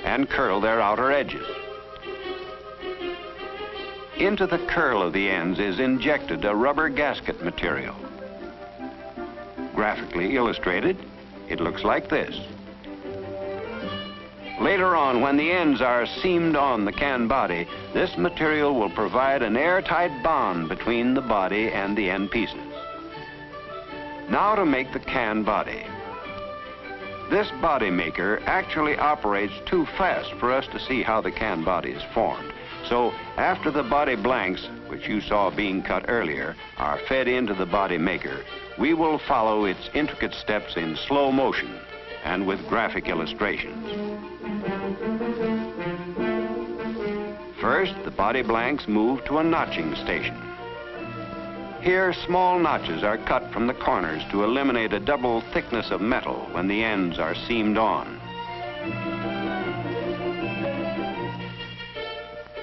and curl their outer edges. Into the curl of the ends is injected a rubber gasket material. Graphically illustrated, it looks like this. Later on, when the ends are seamed on the can body, this material will provide an airtight bond between the body and the end pieces. Now to make the can body. This body maker actually operates too fast for us to see how the can body is formed. So after the body blanks, which you saw being cut earlier, are fed into the body maker, we will follow its intricate steps in slow motion and with graphic illustrations. First, the body blanks move to a notching station. Here, small notches are cut from the corners to eliminate a double thickness of metal when the ends are seamed on.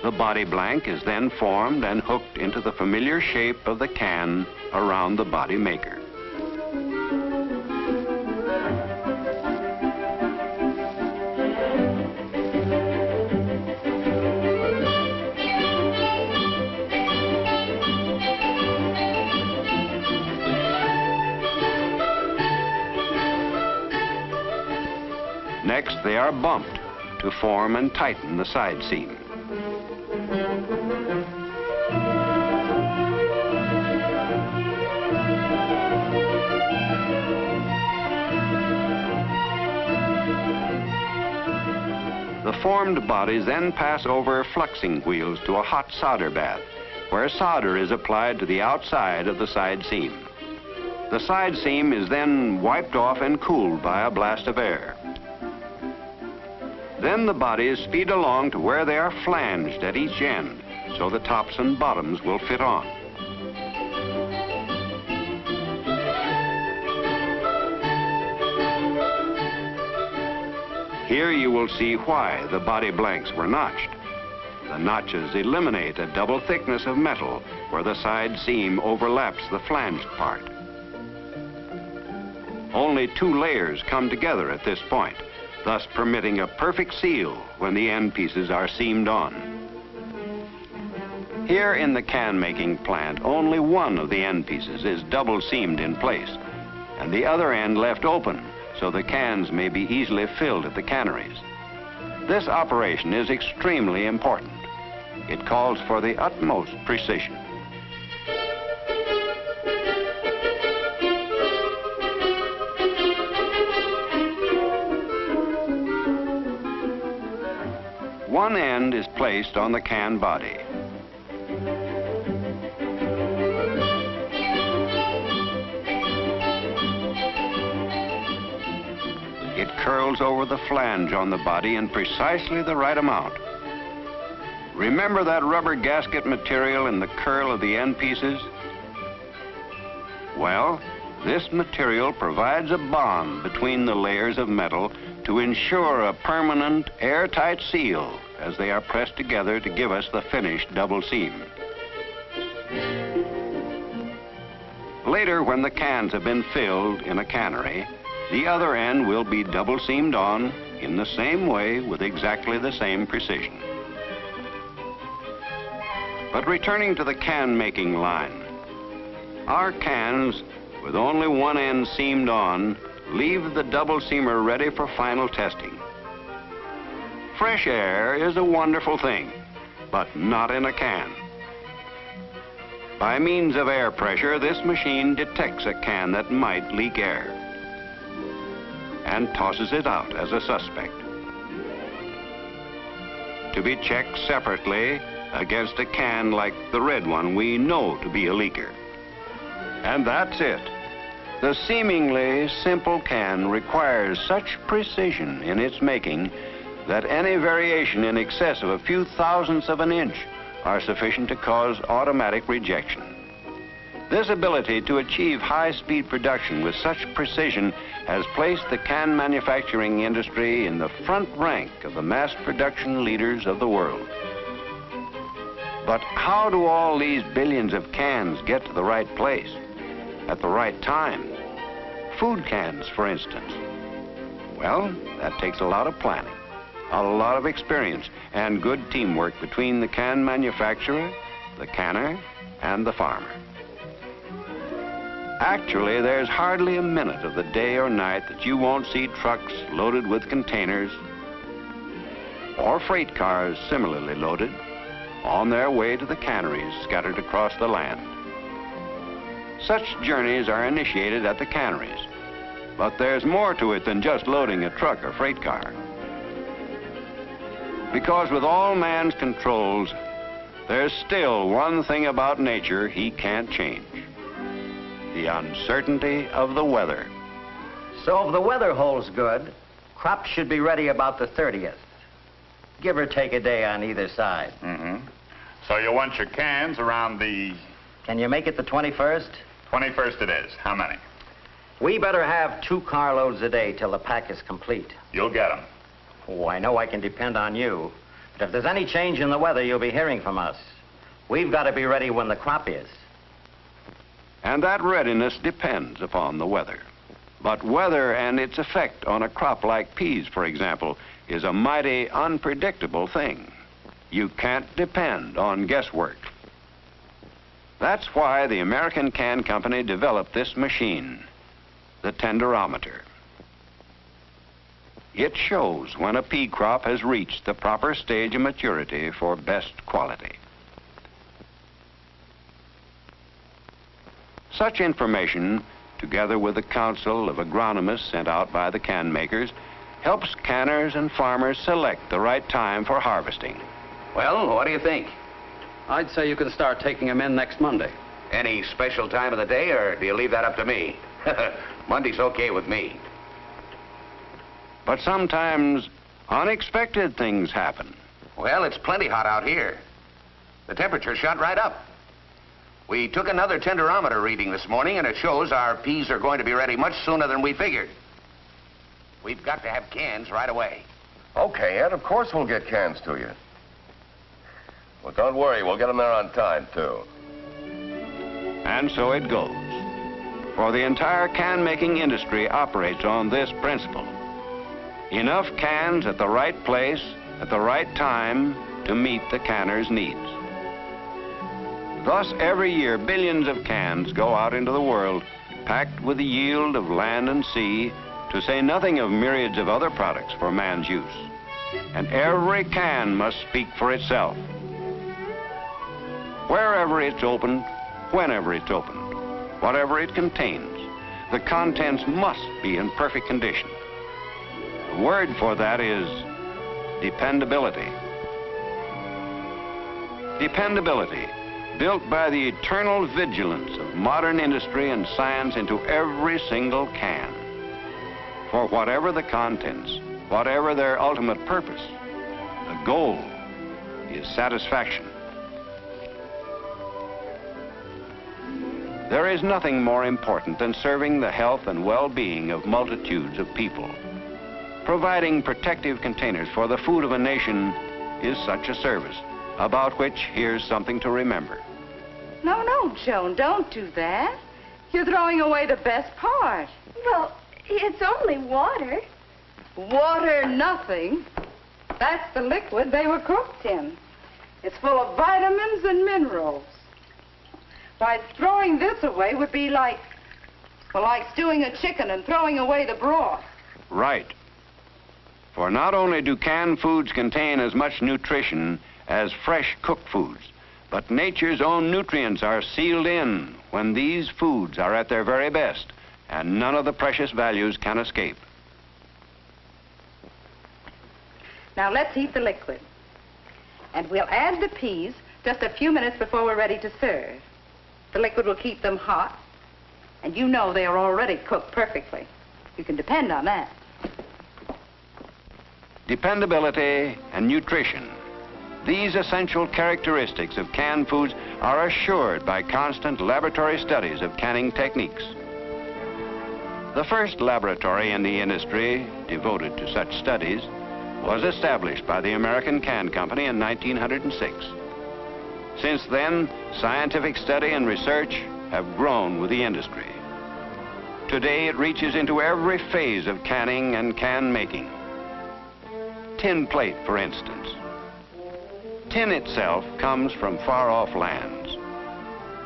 The body blank is then formed and hooked into the familiar shape of the can around the body maker. Next, they are bumped to form and tighten the side seam. The formed bodies then pass over fluxing wheels to a hot solder bath, where solder is applied to the outside of the side seam. The side seam is then wiped off and cooled by a blast of air. Then the bodies speed along to where they are flanged at each end, so the tops and bottoms will fit on. Here you will see why the body blanks were notched. The notches eliminate a double thickness of metal where the side seam overlaps the flanged part. Only 2 layers come together at this point, thus permitting a perfect seal when the end pieces are seamed on. Here in the can-making plant, only one of the end pieces is double seamed in place, and the other end left open so the cans may be easily filled at the canneries. This operation is extremely important. It calls for the utmost precision. One end is placed on the can body. It curls over the flange on the body in precisely the right amount. Remember that rubber gasket material in the curl of the end pieces? Well, this material provides a bond between the layers of metal to ensure a permanent, airtight seal as they are pressed together to give us the finished double seam. Later, when the cans have been filled in a cannery, the other end will be double seamed on in the same way with exactly the same precision. But returning to the can-making line, our cans, with only one end seamed on, leave the double seamer ready for final testing. Fresh air is a wonderful thing, but not in a can. By means of air pressure, this machine detects a can that might leak air and tosses it out as a suspect, to be checked separately against a can like the red one we know to be a leaker. And that's it. The seemingly simple can requires such precision in its making that any variation in excess of a few thousandths of an inch are sufficient to cause automatic rejection. This ability to achieve high-speed production with such precision has placed the can manufacturing industry in the front rank of the mass production leaders of the world. But how do all these billions of cans get to the right place at the right time? Food cans, for instance. Well, that takes a lot of planning. a lot of experience, and good teamwork between the can manufacturer, the canner, and the farmer. Actually, there's hardly a minute of the day or night that you won't see trucks loaded with containers or freight cars similarly loaded on their way to the canneries scattered across the land. Such journeys are initiated at the canneries, but there's more to it than just loading a truck or freight car. Because with all man's controls, there's still one thing about nature he can't change: the uncertainty of the weather. So if the weather holds good, crops should be ready about the 30th. Give or take a day on either side. Mm-hmm. So you want your cans around the... Can you make it the 21st? 21st it is. How many? We better have 2 carloads a day till the pack is complete. You'll get them. Oh, I know I can depend on you. But if there's any change in the weather, you'll be hearing from us. We've got to be ready when the crop is. And that readiness depends upon the weather. But weather and its effect on a crop like peas, for example, is a mighty unpredictable thing. You can't depend on guesswork. That's why the American Can Company developed this machine, the tenderometer. It shows when a pea crop has reached the proper stage of maturity for best quality. Such information, together with the counsel of agronomists sent out by the can makers, helps canners and farmers select the right time for harvesting. Well, what do you think? I'd say you can start taking them in next Monday. Any special time of the day, or do you leave that up to me? Monday's okay with me. But sometimes unexpected things happen. Well, it's plenty hot out here. The temperature shot right up. We took another tenderometer reading this morning, and it shows our peas are going to be ready much sooner than we figured. We've got to have cans right away. Okay, Ed, of course we'll get cans to you. Well, don't worry, we'll get them there on time, too. And so it goes. For the entire can-making industry operates on this principle: enough cans at the right place at the right time to meet the canner's needs. Thus, every year, billions of cans go out into the world, packed with the yield of land and sea, to say nothing of myriads of other products for man's use. And every can must speak for itself. Wherever it's opened, whenever it's opened, whatever it contains, the contents must be in perfect condition. The word for that is dependability. Dependability, built by the eternal vigilance of modern industry and science into every single can. For whatever the contents, whatever their ultimate purpose, the goal is satisfaction. There is nothing more important than serving the health and well-being of multitudes of people. Providing protective containers for the food of a nation is such a service, about which here's something to remember. No, no, Joan, don't do that. You're throwing away the best part. Well, it's only water. Water, nothing. That's the liquid they were cooked in. It's full of vitamins and minerals. Why, throwing this away would be like, well, like stewing a chicken and throwing away the broth. Right. For not only do canned foods contain as much nutrition as fresh cooked foods, but nature's own nutrients are sealed in when these foods are at their very best, and none of the precious values can escape. Now let's heat the liquid. And we'll add the peas just a few minutes before we're ready to serve. The liquid will keep them hot, and you know they are already cooked perfectly. You can depend on that. Dependability and nutrition. These essential characteristics of canned foods are assured by constant laboratory studies of canning techniques. The first laboratory in the industry devoted to such studies was established by the American Can Company in 1906. Since then, scientific study and research have grown with the industry. Today, it reaches into every phase of canning and can making. tin plate, for instance. Tin itself comes from far-off lands.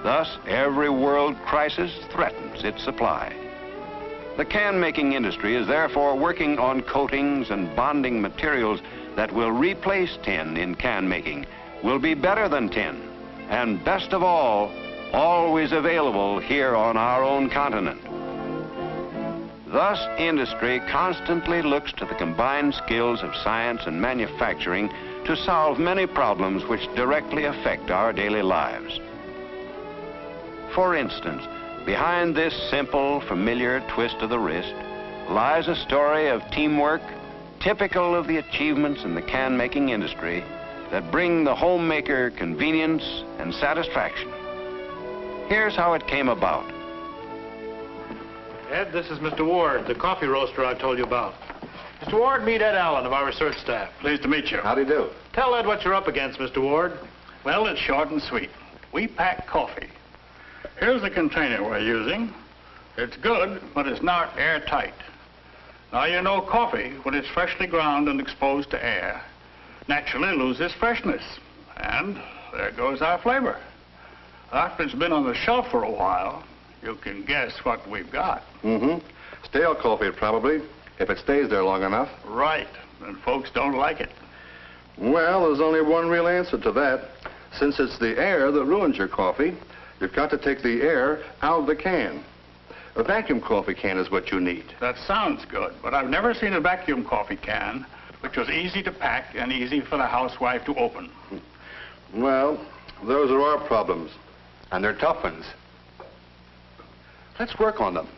Thus, every world crisis threatens its supply. The can-making industry is therefore working on coatings and bonding materials that will replace tin in can-making, will be better than tin, and best of all, always available here on our own continent. Thus, industry constantly looks to the combined skills of science and manufacturing to solve many problems which directly affect our daily lives. For instance, behind this simple, familiar twist of the wrist lies a story of teamwork typical of the achievements in the can-making industry that bring the homemaker convenience and satisfaction. Here's how it came about. Ed, this is Mr. Ward, the coffee roaster I told you about. Mr. Ward, meet Ed Allen of our research staff. Pleased to meet you. Howdy do. Tell Ed what you're up against, Mr. Ward. Well, it's short and sweet. We pack coffee. Here's the container we're using. It's good, but it's not airtight. Now, you know coffee, when it's freshly ground and exposed to air, naturally loses freshness. And there goes our flavor. After it's been on the shelf for a while, you can guess what we've got. Mm-hmm. Stale coffee, probably, if it stays there long enough. Right, and folks don't like it. Well, there's only one real answer to that. Since it's the air that ruins your coffee, you've got to take the air out of the can. A vacuum coffee can is what you need. That sounds good, but I've never seen a vacuum coffee can which was easy to pack and easy for the housewife to open. Well, those are our problems. And they're tough ones. Let's work on them.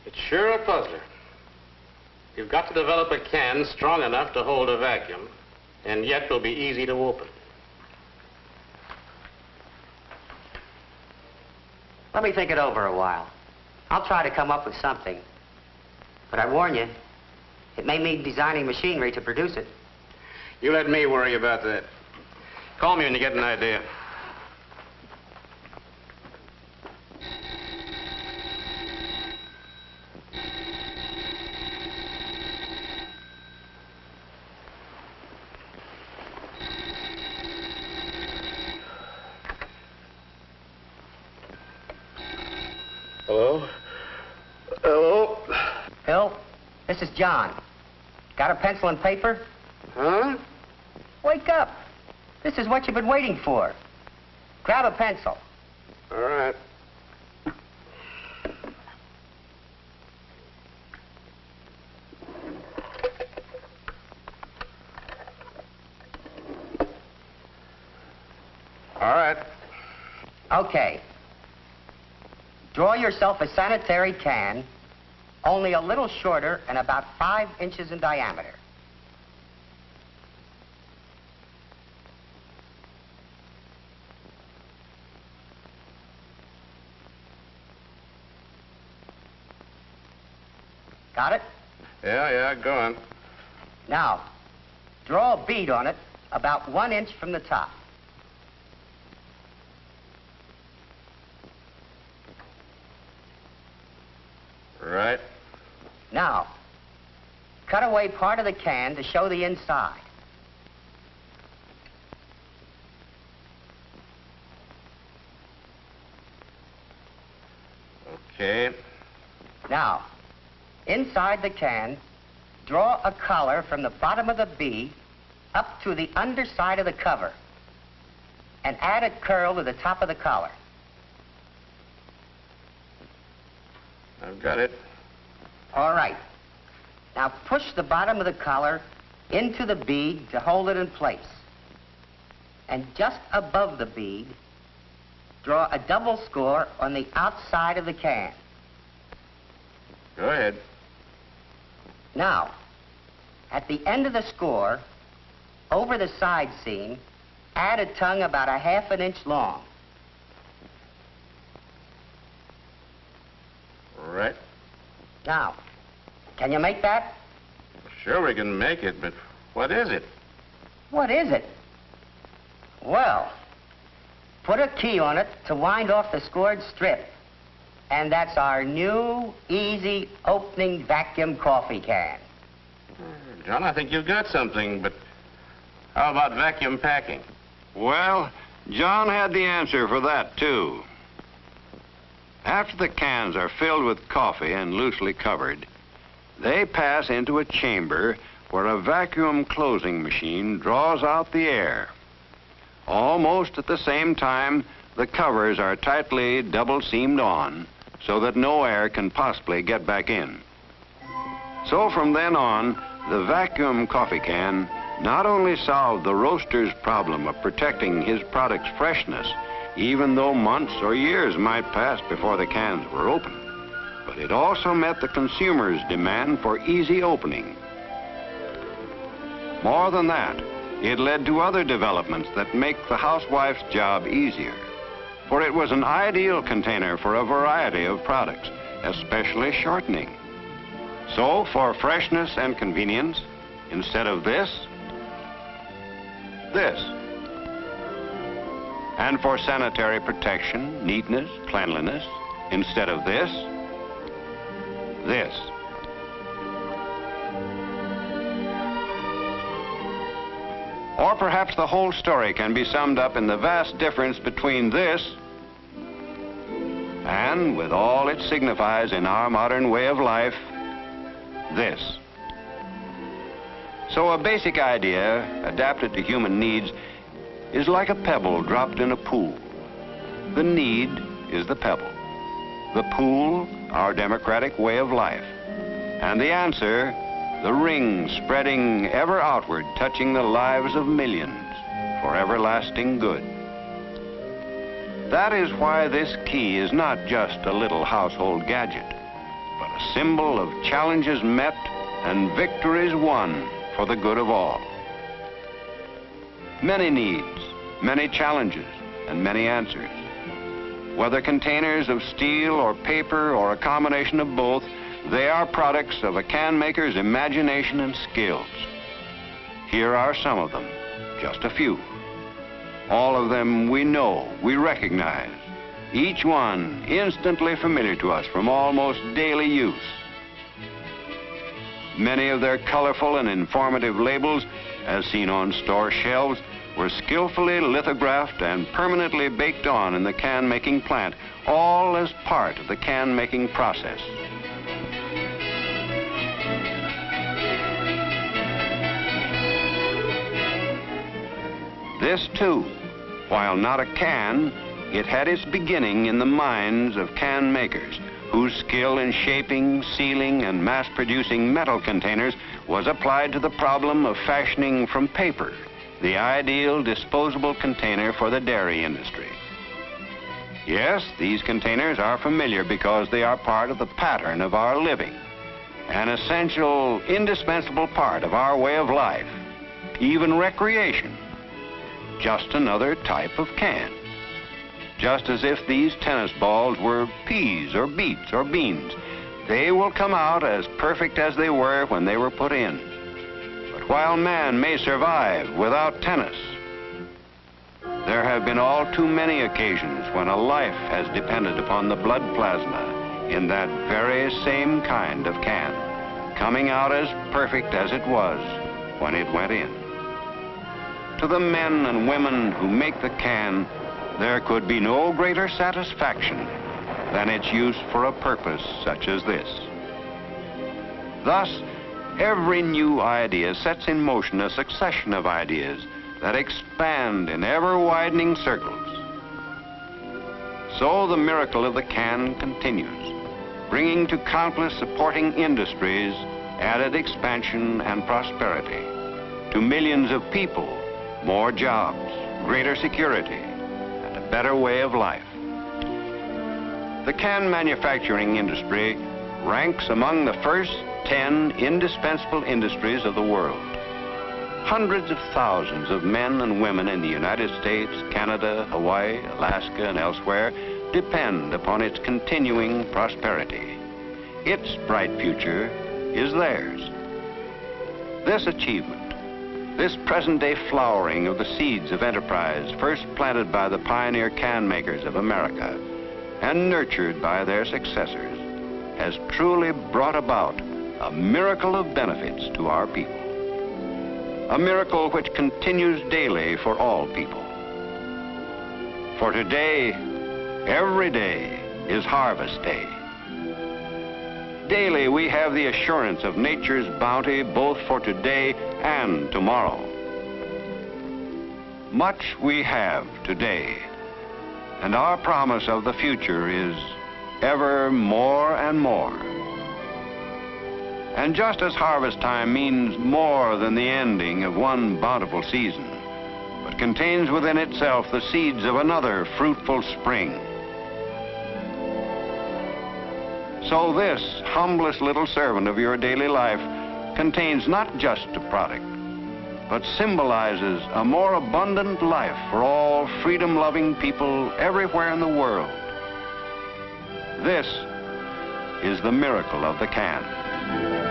It's sure a puzzler. You've got to develop a can strong enough to hold a vacuum, and yet will be easy to open. Let me think it over a while. I'll try to come up with something. But I warn you, it may mean designing machinery to produce it. You let me worry about that. Call me when you get an idea. Hello? Hello? Phil, this is John. Got a pencil and paper? Huh? Wake up. This is what you've been waiting for. Grab a pencil. All right. All right. Okay. Draw yourself a sanitary can, only a little shorter and about 5 inches in diameter. Got it? Yeah, go on. Now, draw a bead on it about 1 inch from the top. Right. Now, cut away part of the can to show the inside. Okay. Now, inside the can, draw a collar from the bottom of the bead up to the underside of the cover and add a curl to the top of the collar. I've got it. All right. Now push the bottom of the collar into the bead to hold it in place. And just above the bead, draw a double score on the outside of the can. Go ahead. Now, at the end of the score, over the side seam, add a tongue about a 1/2 inch long. Right. Now, can you make that? Sure we can make it, but what is it? What is it? Well, put a key on it to wind off the scored strip And that's our new, easy opening vacuum coffee can. John, I think you've got something, but how about vacuum packing? Well, John had the answer for that, too. After the cans are filled with coffee and loosely covered, they pass into a chamber where a vacuum closing machine draws out the air. Almost at the same time, the covers are tightly double-seamed on so that no air can possibly get back in. So from then on, the vacuum coffee can not only solved the roaster's problem of protecting his product's freshness, even though months or years might pass before the cans were opened, but it also met the consumer's demand for easy opening. More than that, it led to other developments that make the housewife's job easier, for it was an ideal container for a variety of products, especially shortening. So, for freshness and convenience, instead of this. And for sanitary protection, neatness, cleanliness, instead of this. Or perhaps the whole story can be summed up in the vast difference between this and, with all it signifies in our modern way of life, this. So a basic idea, adapted to human needs, is like a pebble dropped in a pool. The need is the pebble. The pool, our democratic way of life. And the answer, the ring spreading ever outward, touching the lives of millions for everlasting good. That is why this key is not just a little household gadget, but a symbol of challenges met and victories won for the good of all. Many needs, many challenges, and many answers. Whether containers of steel or paper or a combination of both, they are products of a can maker's imagination and skills. Here are some of them, just a few. All of them we know, we recognize, each one instantly familiar to us from almost daily use. Many of their colorful and informative labels, as seen on store shelves, were skillfully lithographed and permanently baked on in the can-making plant, all as part of the can-making process. This, too, while not a can, it had its beginning in the minds of can makers, whose skill in shaping, sealing, and mass-producing metal containers was applied to the problem of fashioning from paper the ideal disposable container for the dairy industry. Yes, these containers are familiar because they are part of the pattern of our living, an essential, indispensable part of our way of life, even recreation. Just another type of can. Just as if these tennis balls were peas or beets or beans, they will come out as perfect as they were when they were put in. But while man may survive without tennis, there have been all too many occasions when a life has depended upon the blood plasma in that very same kind of can, coming out as perfect as it was when it went in. To the men and women who make the can, there could be no greater satisfaction than its use for a purpose such as this. Thus, every new idea sets in motion a succession of ideas that expand in ever-widening circles. So the miracle of the can continues, bringing to countless supporting industries added expansion and prosperity, to millions of people more jobs, greater security, and a better way of life. The can manufacturing industry ranks among the first 10 indispensable industries of the world. Hundreds of thousands of men and women in the United States, Canada, Hawaii, Alaska, and elsewhere depend upon its continuing prosperity. Its bright future is theirs. This achievement, this present-day flowering of the seeds of enterprise first planted by the pioneer can makers of America, and nurtured by their successors, has truly brought about a miracle of benefits to our people. A miracle which continues daily for all people. For today, every day is harvest day. Daily we have the assurance of nature's bounty both for today and tomorrow. Much we have today, and our promise of the future is ever more and more. And just as harvest time means more than the ending of one bountiful season, but contains within itself the seeds of another fruitful spring, so this humblest little servant of your daily life contains not just a product, but symbolizes a more abundant life for all freedom-loving people everywhere in the world. This is the miracle of the can.